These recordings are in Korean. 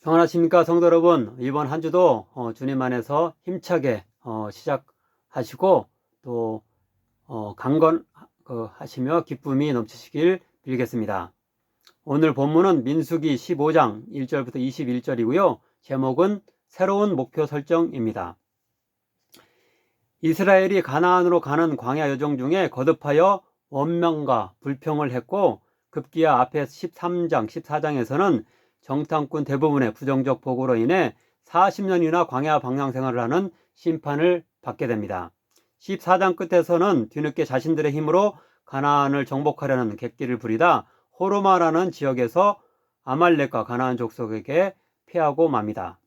평안하십니까 성도 여러분. 이번 한 주도 주님 안에서 힘차게 시작하시고 또 강건하시며 기쁨이 넘치시길 빌겠습니다. 오늘 본문은 민수기 15장 1절부터 21절이고요. 제목은 새로운 목표 설정입니다. 이스라엘이 가나안으로 가는 광야 여정 중에 거듭하여 원망과 불평을 했고, 급기야 앞에 13장 14장에서는 정탐꾼 대부분의 부정적 보고로 인해 40년이나 광야 방랑 생활을 하는 심판을 받게 됩니다. 14장 끝에서는 뒤늦게 자신들의 힘으로 가나안을 정복하려는 객기를 부리다 호르마라는 지역에서 아말렉과 가나안 족속에게 패하고 맙니다.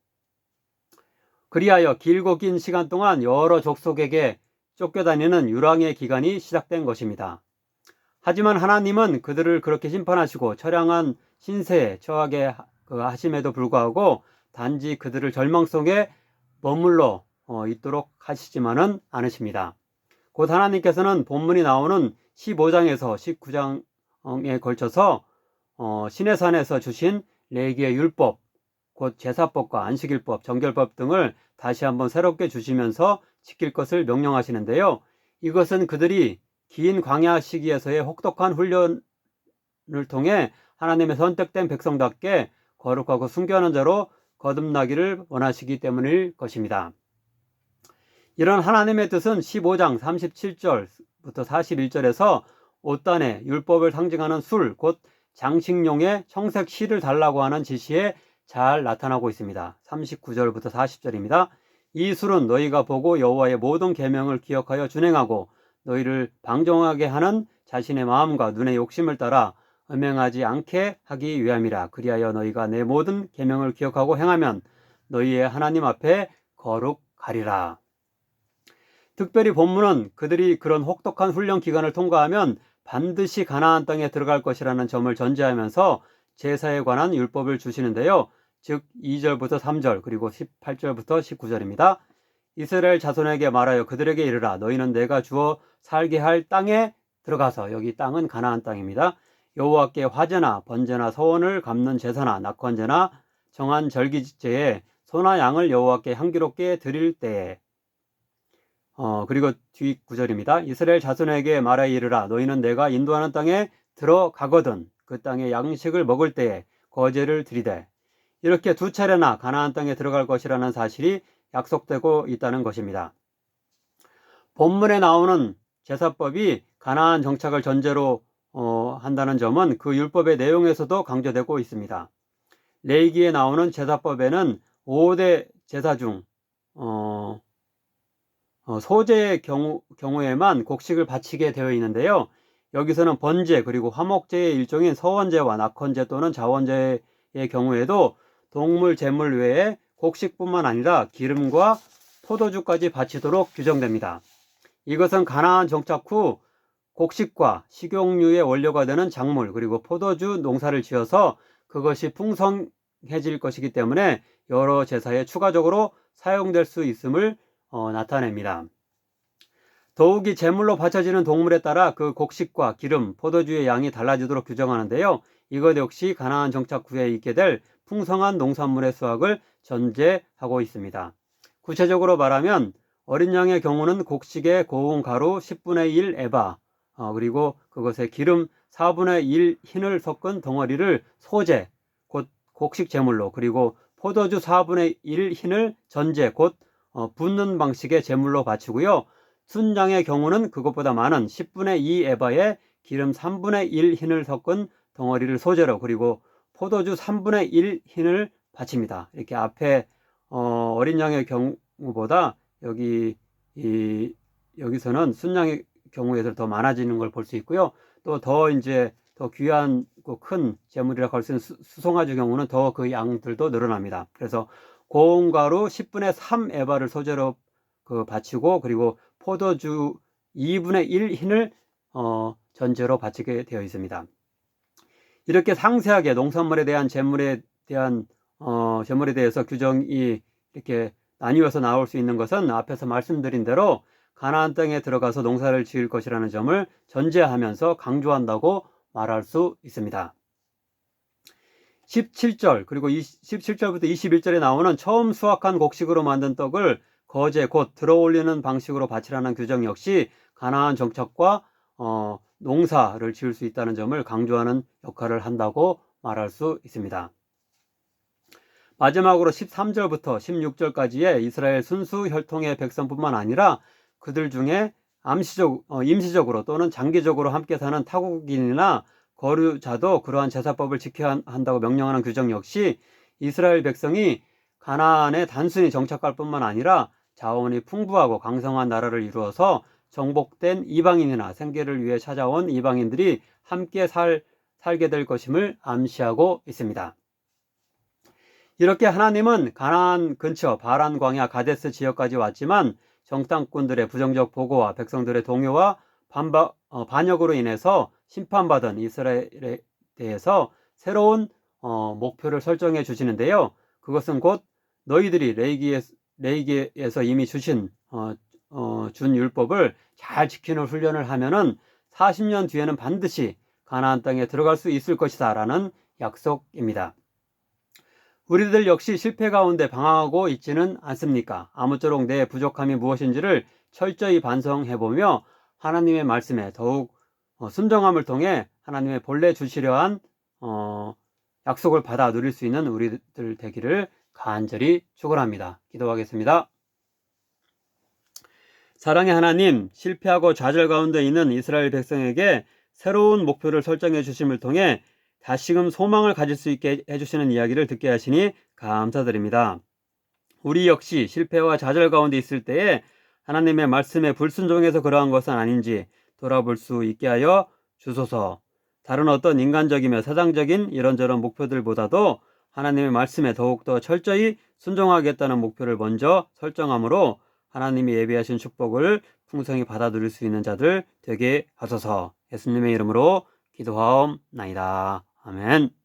그리하여 길고 긴 시간 동안 여러 족속에게 쫓겨다니는 유랑의 기간이 시작된 것입니다. 하지만 하나님은 그들을 그렇게 심판하시고 처량한 신세에 처하게 하심에도 불구하고 단지 그들을 절망 속에 머물러 있도록 하시지만은 않으십니다. 곧 하나님께서는 본문이 나오는 15장에서 19장에 걸쳐서 시내산에서 주신 레위기의 율법, 곧 제사법과 안식일법, 정결법 등을 다시 한번 새롭게 주시면서 지킬 것을 명령하시는데요. 이것은 그들이 긴 광야 시기에서의 혹독한 훈련을 통해 하나님의 선택된 백성답게 거룩하고 순교하는 자로 거듭나기를 원하시기 때문일 것입니다. 이런 하나님의 뜻은 15장 37절부터 41절에서 옷단에 율법을 상징하는 술, 곧 장식용의 청색 실을 달라고 하는 지시에 잘 나타나고 있습니다. 39절부터 40절입니다. 이 술은 너희가 보고 여호와의 모든 계명을 기억하여 준행하고 너희를 방종하게 하는 자신의 마음과 눈의 욕심을 따라 음행하지 않게 하기 위함이라. 그리하여 너희가 내 모든 계명을 기억하고 행하면 너희의 하나님 앞에 거룩하리라. 특별히 본문은 그들이 그런 혹독한 훈련 기간을 통과하면 반드시 가나안 땅에 들어갈 것이라는 점을 전제하면서 제사에 관한 율법을 주시는데요. 즉 2절부터 3절 그리고 18절부터 19절입니다. 이스라엘 자손에게 말하여 그들에게 이르라. 너희는 내가 주어 살게 할 땅에 들어가서, 여기 땅은 가나안 땅입니다. 여호와께 화제나 번제나 서원을 갚는 제사나 낙헌제나 정한 절기제에 소나 양을 여호와께 향기롭게 드릴 때에, 그리고 뒤 구절입니다. 이스라엘 자손에게 말하여 이르라. 너희는 내가 인도하는 땅에 들어가거든 그 땅의 양식을 먹을 때에 거제를 드리되, 이렇게 두 차례나 가나안 땅에 들어갈 것이라는 사실이 약속되고 있다는 것입니다. 본문에 나오는 제사법이 가나안 정착을 전제로 한다는 점은 그 율법의 내용에서도 강조되고 있습니다. 레위기에 나오는 제사법에는 5대 제사 중 소제의 경우에만 곡식을 바치게 되어 있는데요. 여기서는 번제 그리고 화목제의 일종인 서원제와 낙헌제 또는 자원제의 경우에도 동물 제물 외에 곡식뿐만 아니라 기름과 포도주까지 바치도록 규정됩니다. 이것은 가나안 정착 후 곡식과 식용유의 원료가 되는 작물 그리고 포도주 농사를 지어서 그것이 풍성해질 것이기 때문에 여러 제사에 추가적으로 사용될 수 있음을 나타냅니다. 더욱이 제물로 바쳐지는 동물에 따라 그 곡식과 기름, 포도주의 양이 달라지도록 규정하는데요. 이것 역시 가나안 정착 후에 있게 될 풍성한 농산물의 수확을 전제하고 있습니다. 구체적으로 말하면 어린 양의 경우는 곡식의 고운 가루 10분의 1 에바, 그리고 그것에 기름 4분의 1 흰을 섞은 덩어리를 소제, 곧 곡식 제물로, 그리고 포도주 4분의 1 흰을 전제, 곧 붓는 방식의 제물로 바치고요. 순양의 경우는 그것보다 많은 10분의 2 에바에 기름 3분의 1 흰을 섞은 덩어리를 소제로, 그리고 포도주 3분의 1 흰을 바칩니다. 이렇게 앞에 어린 양의 경우보다 여기서는 순양의 경우에도 더 많아지는 걸 볼 수 있고요. 또 더 귀한 큰 제물이라고 할 수 있는 수송아지 경우는 더 그 양들도 늘어납니다. 그래서 고운 가루 10분의 3 에바를 소재로 바치고, 그리고 포도주 2분의 1 흰을 전제로 바치게 되어 있습니다. 이렇게 상세하게 농산물에 대한 제물에 대해서 규정이 이렇게 나뉘어서 나올 수 있는 것은 앞에서 말씀드린 대로 가나안 땅에 들어가서 농사를 지을 것이라는 점을 전제하면서 강조한다고 말할 수 있습니다. 17절 그리고 17절부터 21절에 나오는 처음 수확한 곡식으로 만든 떡을 거제 곧 들어올리는 방식으로 바치라는 규정 역시 가나안 정착과 농사를 지을 수 있다는 점을 강조하는 역할을 한다고 말할 수 있습니다. 마지막으로 13절부터 16절까지의 이스라엘 순수 혈통의 백성뿐만 아니라 그들 중에 임시적으로 또는 장기적으로 함께 사는 타국인이나 거류자도 그러한 제사법을 지켜야 한다고 명령하는 규정 역시 이스라엘 백성이 가나안에 단순히 정착할 뿐만 아니라 자원이 풍부하고 강성한 나라를 이루어서 정복된 이방인이나 생계를 위해 찾아온 이방인들이 함께 살게 될 것임을 암시하고 있습니다. 이렇게 하나님은 가나안 근처 바란 광야 가데스 지역까지 왔지만 정탐꾼들의 부정적 보고와 백성들의 동요와 반역으로 인해서 심판받은 이스라엘에 대해서 새로운 목표를 설정해 주시는데요. 그것은 곧 너희들이 레위기에서 이미 주신 준 율법을 잘 지키는 훈련을 하면은 40년 뒤에는 반드시 가나안 땅에 들어갈 수 있을 것이다 라는 약속입니다. 우리들 역시 실패 가운데 방황하고 있지는 않습니까? 아무쪼록 내 부족함이 무엇인지를 철저히 반성해보며 하나님의 말씀에 더욱 순종함을 통해 하나님의 본래 주시려 한 약속을 받아 누릴 수 있는 우리들 되기를 간절히 축원합니다. 기도하겠습니다. 사랑의 하나님, 실패하고 좌절 가운데 있는 이스라엘 백성에게 새로운 목표를 설정해 주심을 통해 다시금 소망을 가질 수 있게 해주시는 이야기를 듣게 하시니 감사드립니다. 우리 역시 실패와 좌절 가운데 있을 때에 하나님의 말씀에 불순종해서 그러한 것은 아닌지 돌아볼 수 있게 하여 주소서. 다른 어떤 인간적이며 사상적인 이런저런 목표들보다도 하나님의 말씀에 더욱더 철저히 순종하겠다는 목표를 먼저 설정함으로 하나님이 예비하신 축복을 풍성히 받아 누릴 수 있는 자들 되게 하소서. 예수님의 이름으로 기도하옵나이다. 아멘.